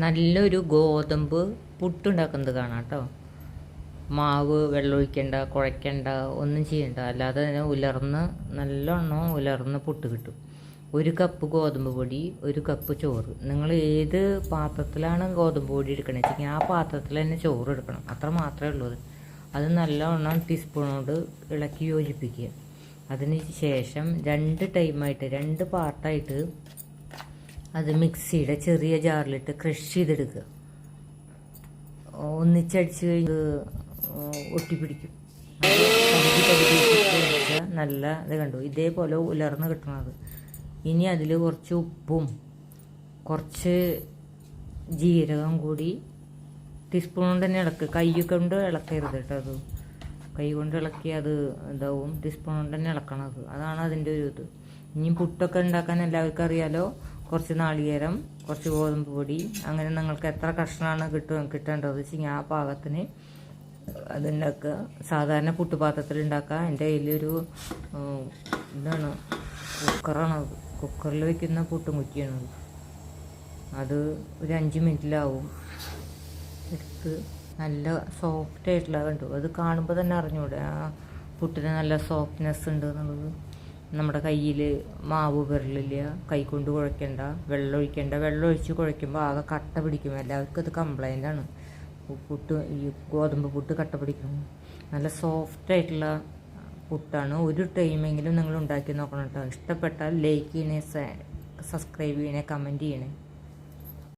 നല്ലൊരു ഗോതമ്പ് പുട്ടുണ്ടാക്കുന്നത് കാണാം കേട്ടോ. മാവ് വെള്ളമൊഴിക്കണ്ട, കുഴയ്ക്കണ്ട, ഒന്നും ചെയ്യണ്ട. അല്ലാതെ തന്നെ നല്ലോണം ഉലർന്ന് പുട്ട് കിട്ടും. 1 കപ്പ് ഗോതമ്പ് പൊടി, 1 കപ്പ് ചോറ്. നിങ്ങൾ ഏത് പാത്രത്തിലാണ് ഗോതമ്പ് പൊടി എടുക്കണേ വെച്ചെങ്കിൽ ആ പാത്രത്തിൽ തന്നെ ചോറ് എടുക്കണം. അത്ര മാത്രമേ ഉള്ളൂ. അത് നല്ലോണം ടീസ്പൂണോട് ഇളക്കി യോജിപ്പിക്കുക. അതിന് ശേഷം 2 ടൈമായിട്ട് 2 പാർട്ടായിട്ട് അത് മിക്സിയുടെ ചെറിയ ജാറിലിട്ട് ക്രഷ് ചെയ്തെടുക്കുക. ഒന്നിച്ചടിച്ച് കഴിഞ്ഞ് ഒട്ടിപ്പിടിക്കും. നല്ല ഇത് കണ്ടു, ഇതേപോലെ ഉലർന്ന് കിട്ടണത്. ഇനി അതിൽ കുറച്ച് ഉപ്പും കുറച്ച് ജീരകം കൂടി ടീസ്പൂൺ കൊണ്ട് തന്നെ ഇളക്കുക. കൈ കൊണ്ട് ഇളക്കരുത് കേട്ടോ. അത് കൈ കൊണ്ട് ഇളക്കി അത് ഇതാവും. ടീസ്പൂൺ കൊണ്ട് തന്നെ ഇളക്കണത്, അതാണ് അതിൻ്റെ ഒരു ഇത്. ഇനി പുട്ടൊക്കെ ഉണ്ടാക്കാൻ എല്ലാവർക്കും അറിയാലോ. കുറച്ച് നാളികേരം, കുറച്ച് ഗോതമ്പ് പൊടി, അങ്ങനെ നിങ്ങൾക്ക് എത്ര കഷ്ണമാണ് കിട്ടേണ്ടത് വെച്ചെങ്കിൽ ആ പാകത്തിന് അതുണ്ടാക്കുക. സാധാരണ പുട്ടുപാത്രത്തിൽ ഉണ്ടാക്കുക. എൻ്റെ കയ്യിലൊരു ഇതാണ്, കുക്കറാണത്. കുക്കറിൽ വയ്ക്കുന്ന പുട്ടും കുറ്റിയാണത്. അത് ഒരു 5 മിനിറ്റിലാവും. എടുത്ത് നല്ല സോഫ്റ്റ് ആയിട്ടുള്ള കണ്ടു. അത് കാണുമ്പോൾ തന്നെ അറിഞ്ഞൂടെ ആ പുട്ടിന് നല്ല സോഫ്റ്റ്നെസ് ഉണ്ട് എന്നുള്ളത്. നമ്മുടെ കയ്യിൽ മാവ് വിരലില്ല, കൈ കൊണ്ട് കുഴയ്ക്കണ്ട, വെള്ളം ഒഴിക്കേണ്ട. വെള്ളം ഒഴിച്ച് കുഴയ്ക്കുമ്പോൾ ആകെ കട്ട പിടിക്കും. എല്ലാവർക്കും അത് കംപ്ലൈൻ്റാണ്. ഈ ഗോതമ്പ് പുട്ട് കട്ട പിടിക്കും. നല്ല സോഫ്റ്റ് ആയിട്ടുള്ള പുട്ടാണ്. ഒരു ടൈമെങ്കിലും നിങ്ങൾ ഉണ്ടാക്കി നോക്കണം കേട്ടോ. ഇഷ്ടപ്പെട്ടാൽ ലൈക്ക് ചെയ്യണേ, സബ്സ്ക്രൈബ് ചെയ്യണേ, കമൻറ്റ് ചെയ്യണേ.